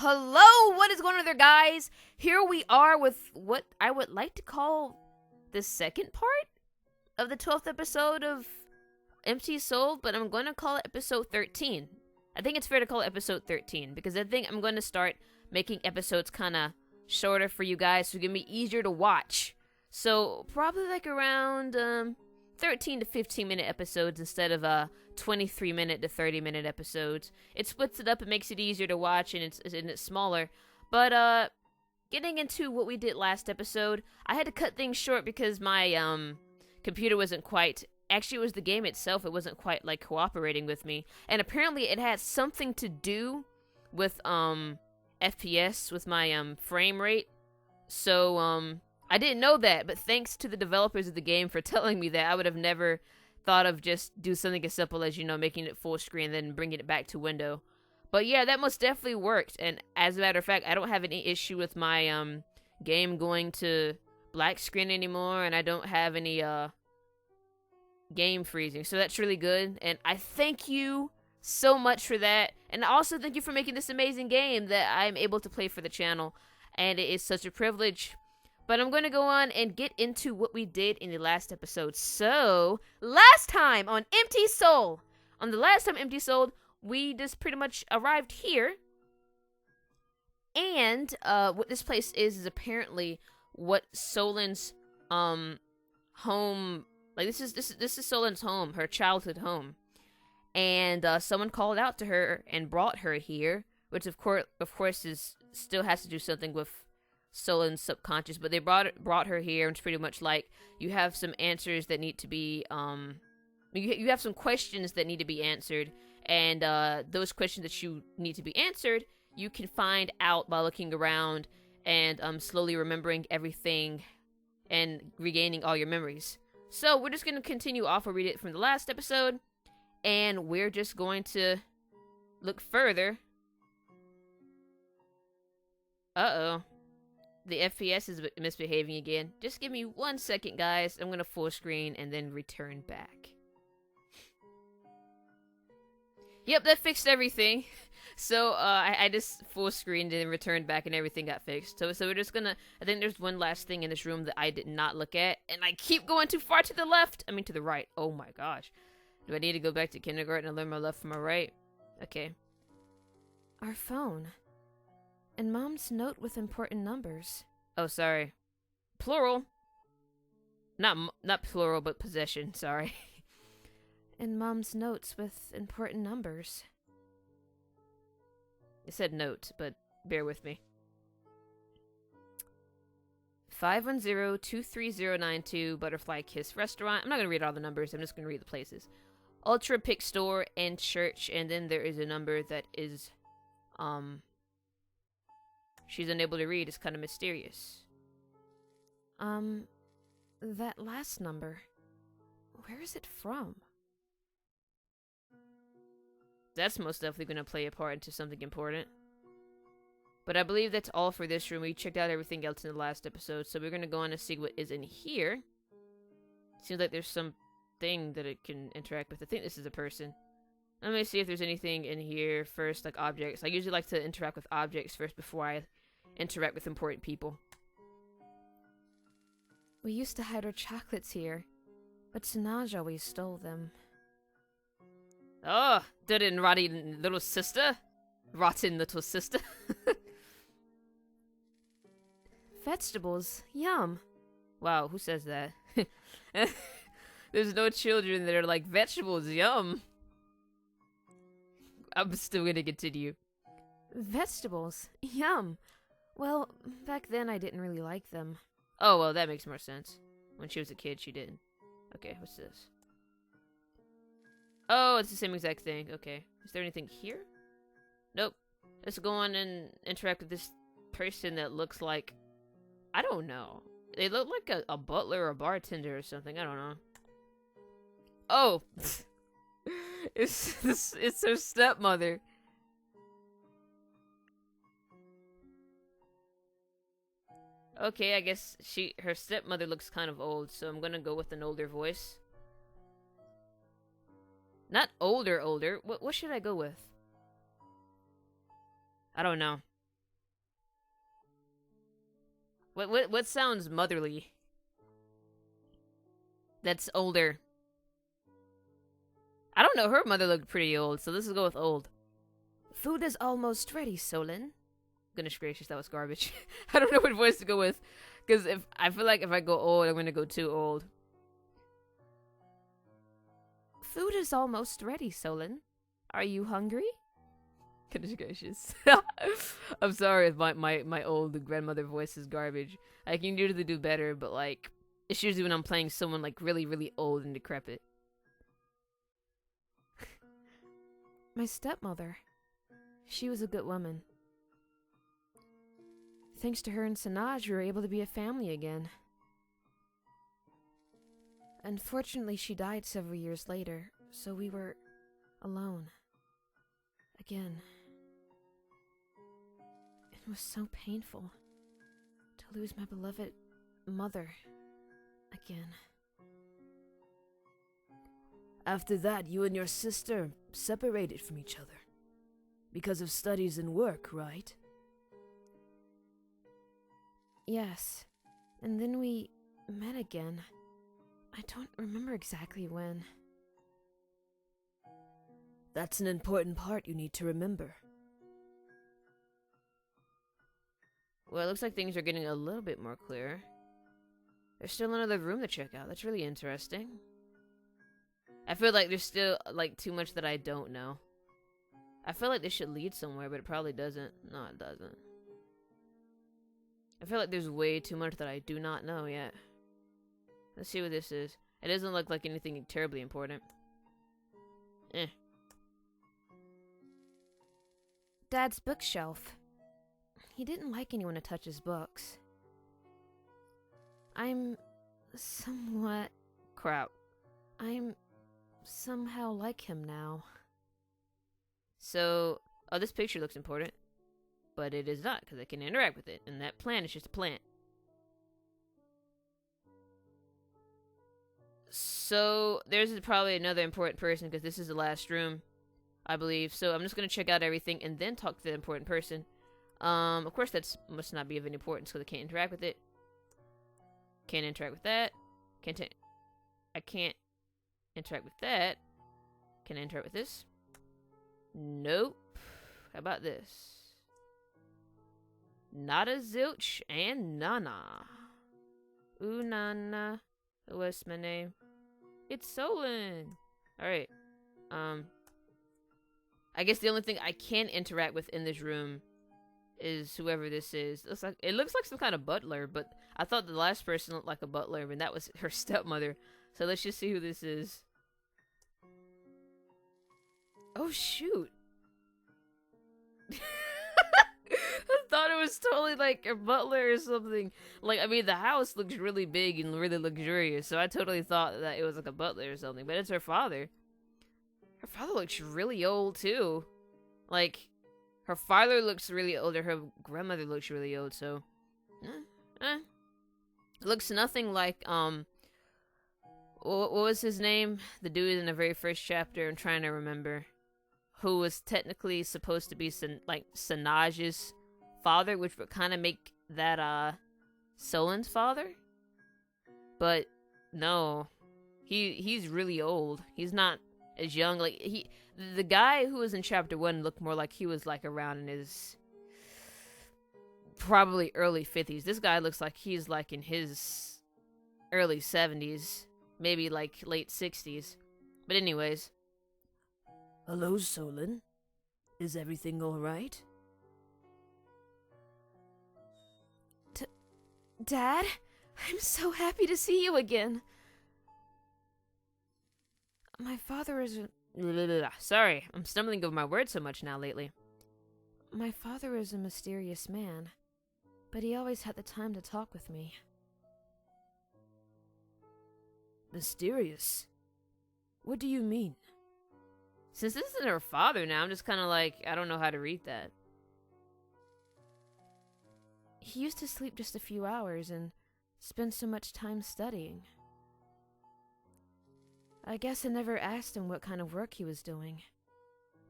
Hello, what is going on there, guys? Here we are with what I would like to call the second part of the 12th episode of Empty Soul, but I'm going to call it episode 13. I think it's fair to call it episode 13 because I think I'm going to start making episodes kind of shorter for you guys so it can be easier to watch. So, probably like around 13 to 15 minute episodes instead of 23 minute to 30 minute episodes. It splits it up, it makes it easier to watch, and it's smaller. But getting into what we did last episode, I had to cut things short because my computer wasn't quite, actually it was the game itself, it wasn't quite like cooperating with me. And apparently it had something to do with FPS, with my frame rate. So I didn't know that, but thanks to the developers of the game for telling me that, I would have never thought of just do something as simple as, making it full screen, then bringing it back to window. But yeah, that most definitely worked, and as a matter of fact, I don't have any issue with my game going to black screen anymore, and I don't have any game freezing, so that's really good, and I thank you so much for that, and also thank you for making this amazing game that I'm able to play for the channel, and it is such a privilege. But I'm going to go on and get into what we did in the last episode. So, last time on Empty Soul. On the last time Empty Soul, we just pretty much arrived here. And what this place is apparently what Solen's home. Like this is Solen's home, her childhood home. And someone called out to her and brought her here, which of course still has to do something with Solen's subconscious, but they brought her here, and it's pretty much like you have some answers that need to be you have some questions that need to be answered, and those questions that you need to be answered you can find out by looking around and slowly remembering everything and regaining all your memories. So we're just going to continue off where we did from the last episode, and we're just going to look further. Uh-oh. The FPS is misbehaving again. Just give me 1 second, guys. I'm going to full screen and then return back. Yep, that fixed everything. So, I just full screened and then returned back and everything got fixed. So we're just gonna, I think there's one last thing in this room that I did not look at. And I keep going too far to the left. I mean, to the right. Oh my gosh. Do I need to go back to kindergarten and learn my left from my right? Okay. Our phone. And Mom's note with important numbers. Oh, sorry. Plural. Not plural, but possession, sorry. And Mom's notes with important numbers. It said note, but bear with me. 510-23092 Butterfly Kiss Restaurant. I'm not going to read all the numbers, I'm just going to read the places. Ultra Pick Store and Church, and then there is a number that is, she's unable to read. It's kind of mysterious. That last number. Where is it from? That's most definitely going to play a part into something important. But I believe that's all for this room. We checked out everything else in the last episode, so we're going to go on and see what is in here. Seems like there's something that it can interact with. I think this is a person. Let me see if there's anything in here first, like objects. I usually like to interact with objects first before I interact with important people. We used to hide our chocolates here, but Sanaj always stole them. Oh, dirty and rotten little sister. Rotten little sister. Vegetables, yum. Wow, who says that? There's no children that are like, vegetables, yum. I'm still gonna continue. Vegetables, yum. Well, back then I didn't really like them. Oh, well, that makes more sense. When she was a kid, she didn't. Okay, what's this? Oh, it's the same exact thing. Okay. Is there anything here? Nope. Let's go on and interact with this person that looks like... I don't know. They look like a butler or a bartender or something. I don't know. Oh! It's her stepmother. Okay, I guess her stepmother looks kind of old, so I'm gonna go with an older voice. Not older. What should I go with? I don't know. What sounds motherly? That's older. I don't know. Her mother looked pretty old, so let's go with old. Food is almost ready, Solon. Goodness gracious, that was garbage. I don't know what voice to go with, because if I feel like if I go old, I'm gonna go too old. Food is almost ready, Solon. Are you hungry? Goodness gracious. I'm sorry if my old grandmother voice is garbage. I can usually do better, but like, it's usually when I'm playing someone like really, really old and decrepit. My stepmother. She was a good woman. Thanks to her and Sanaj, we were able to be a family again. Unfortunately, she died several years later, so we were alone. Again. It was so painful to lose my beloved mother again. After that, you and your sister separated from each other. Because of studies and work, right? Yes. And then we met again. I don't remember exactly when. That's an important part you need to remember. Well, it looks like things are getting a little bit more clear. There's still another room to check out. That's really interesting. I feel like there's still, like, too much that I don't know. I feel like this should lead somewhere, but it probably doesn't. No, it doesn't. I feel like there's way too much that I do not know yet. Let's see what this is. It doesn't look like anything terribly important. Dad's bookshelf. He didn't like anyone to touch his books. I'm somewhat... Crap. I'm somehow like him now. So, oh, this picture looks important. But it is not, because I can interact with it. And that plant is just a plant. So, there's probably another important person, because this is the last room, I believe. So, I'm just going to check out everything, and then talk to the important person. Of course, that must not be of any importance, because I can't interact with it. Can't interact with that. I can't interact with that. Can I interact with this? Nope. How about this? Nada zilch and nana. Ooh nana. What's my name? It's Solon. Alright. I guess the only thing I can interact with in this room is whoever this is. It looks like some kind of butler, but I thought the last person looked like a butler, and that was her stepmother. So let's just see who this is. Oh, shoot. I thought it was totally like a butler or something. Like, I mean, the house looks really big and really luxurious, so I totally thought that it was like a butler or something, but it's her father. Her father looks really old, too. Like, her father looks really old, or her grandmother looks really old, so... It looks nothing like, what was his name? The dude in the very first chapter, I'm trying to remember. Who was technically supposed to be, Sanaj's father, which would kind of make that, Solon's father? But, no. He's really old. He's not as young. Like, the guy who was in chapter 1 looked more like he was, like, around in his... probably early 50s. This guy looks like he's, like, in his early 70s. Maybe, like, late 60s. But anyways... Hello, Solon. Is everything alright? Dad? I'm so happy to see you again. My father is a... Sorry, I'm stumbling over my words so much now lately. My father is a mysterious man, but he always had the time to talk with me. Mysterious? What do you mean? Since this isn't her father now, I'm just kind of like, I don't know how to read that. He used to sleep just a few hours and spend so much time studying. I guess I never asked him what kind of work he was doing.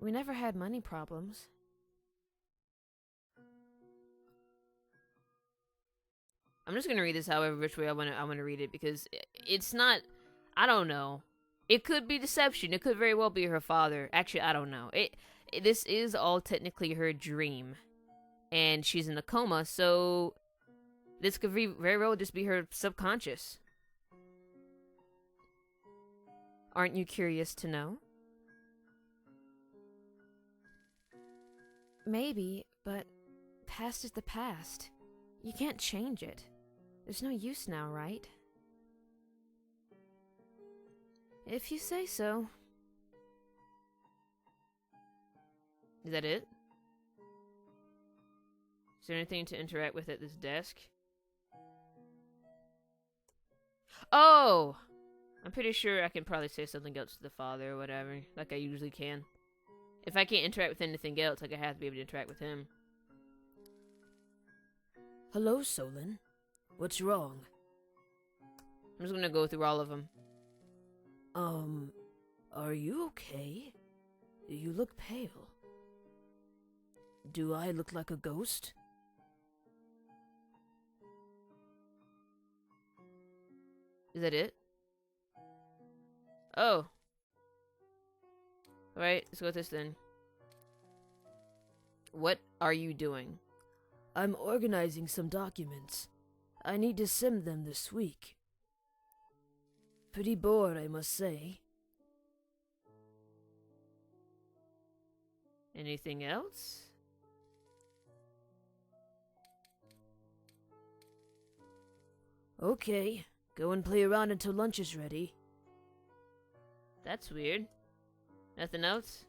We never had money problems. I'm just gonna read this however which way I wanna read it, because it's not. I don't know. It could be deception. It could very well be her father. Actually, I don't know. This is all technically her dream, and she's in a coma, so this could very well just be her subconscious. Aren't you curious to know? Maybe, but past is the past. You can't change it. There's no use now, right? If you say so. Is that it? Is there anything to interact with at this desk? Oh! I'm pretty sure I can probably say something else to the father or whatever, like I usually can. If I can't interact with anything else, like I have to be able to interact with him. Hello, Solon. What's wrong? I'm just gonna go through all of them. Are you okay? You look pale. Do I look like a ghost? Is that it? Oh. Alright, let's go with this then. What are you doing? I'm organizing some documents. I need to send them this week. Pretty bored, I must say. Anything else? Okay, go and play around until lunch is ready. That's weird. Nothing else?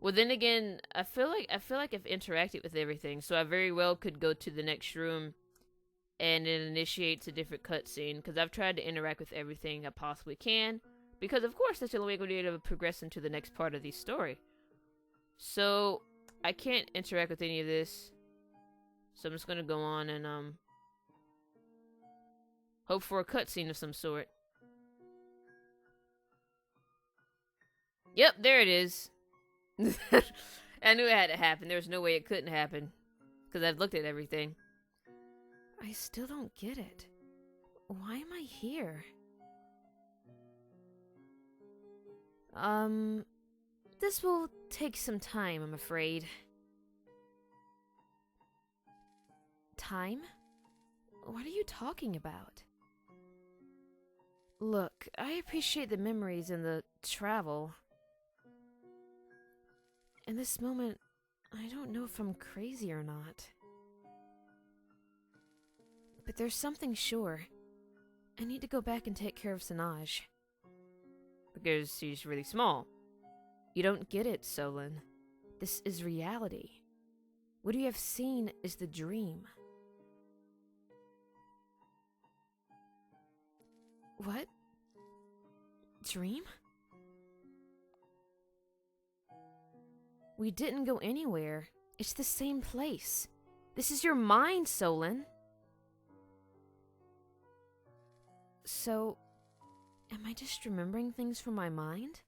Well, then again, I feel like I've interacted with everything, so I very well could go to the next room and it initiates a different cutscene, because I've tried to interact with everything I possibly can, because of course that's the only way I'm going to be able to progress into the next part of the story. So, I can't interact with any of this, so I'm just going to go on and hope for a cutscene of some sort. Yep, there it is. I knew it had to happen. There was no way it couldn't happen, because I've looked at everything. I still don't get it. Why am I here? This will take some time, I'm afraid. Time? What are you talking about? Look, I appreciate the memories and the travel. In this moment, I don't know if I'm crazy or not. But there's something sure. I need to go back and take care of Sanaj. Because she's really small. You don't get it, Solon. This is reality. What you have seen is the dream. What? Dream? We didn't go anywhere. It's the same place. This is your mind, Solon. So, am I just remembering things from my mind?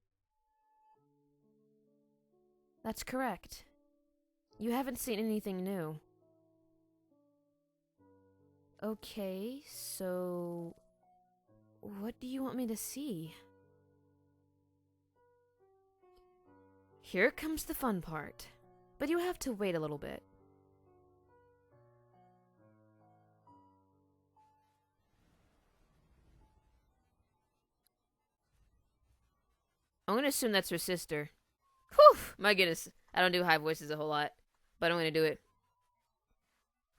That's correct. You haven't seen anything new. Okay, so what do you want me to see? Here comes the fun part, but you have to wait a little bit. I'm gonna assume that's her sister. Whew! My goodness. I don't do high voices a whole lot, but I'm gonna do it.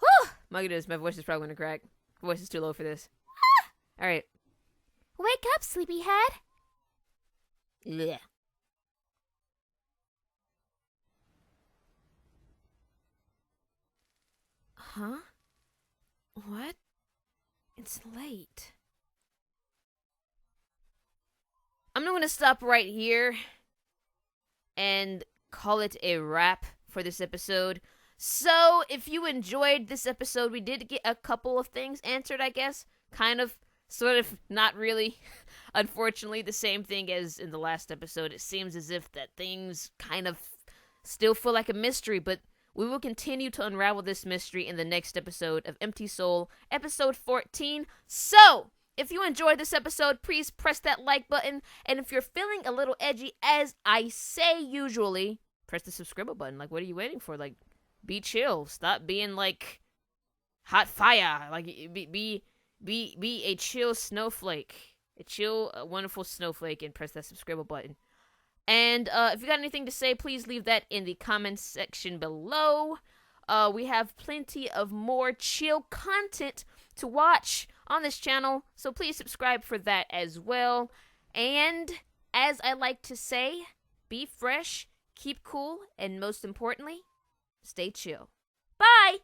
Whew! My goodness, my voice is probably gonna crack. My voice is too low for this. Alright. Wake up, sleepyhead. Yeah. Huh? What? It's late. I'm going to stop right here and call it a wrap for this episode. So, if you enjoyed this episode, we did get a couple of things answered, I guess. Kind of, sort of, not really. Unfortunately, the same thing as in the last episode. It seems as if that things kind of still feel like a mystery, but we will continue to unravel this mystery in the next episode of Empty Soul, episode 14. So, if you enjoyed this episode, please press that like button. And if you're feeling a little edgy, as I say usually, press the subscribe button. Like, what are you waiting for? Like, be chill. Stop being like hot fire. Like, be a chill snowflake. A chill, wonderful snowflake, and press that subscribe button. And if you got anything to say, please leave that in the comments section below. We have plenty of more chill content to watch on this channel, so please subscribe for that as well. And as I like to say, be fresh, keep cool, and most importantly, stay chill. Bye!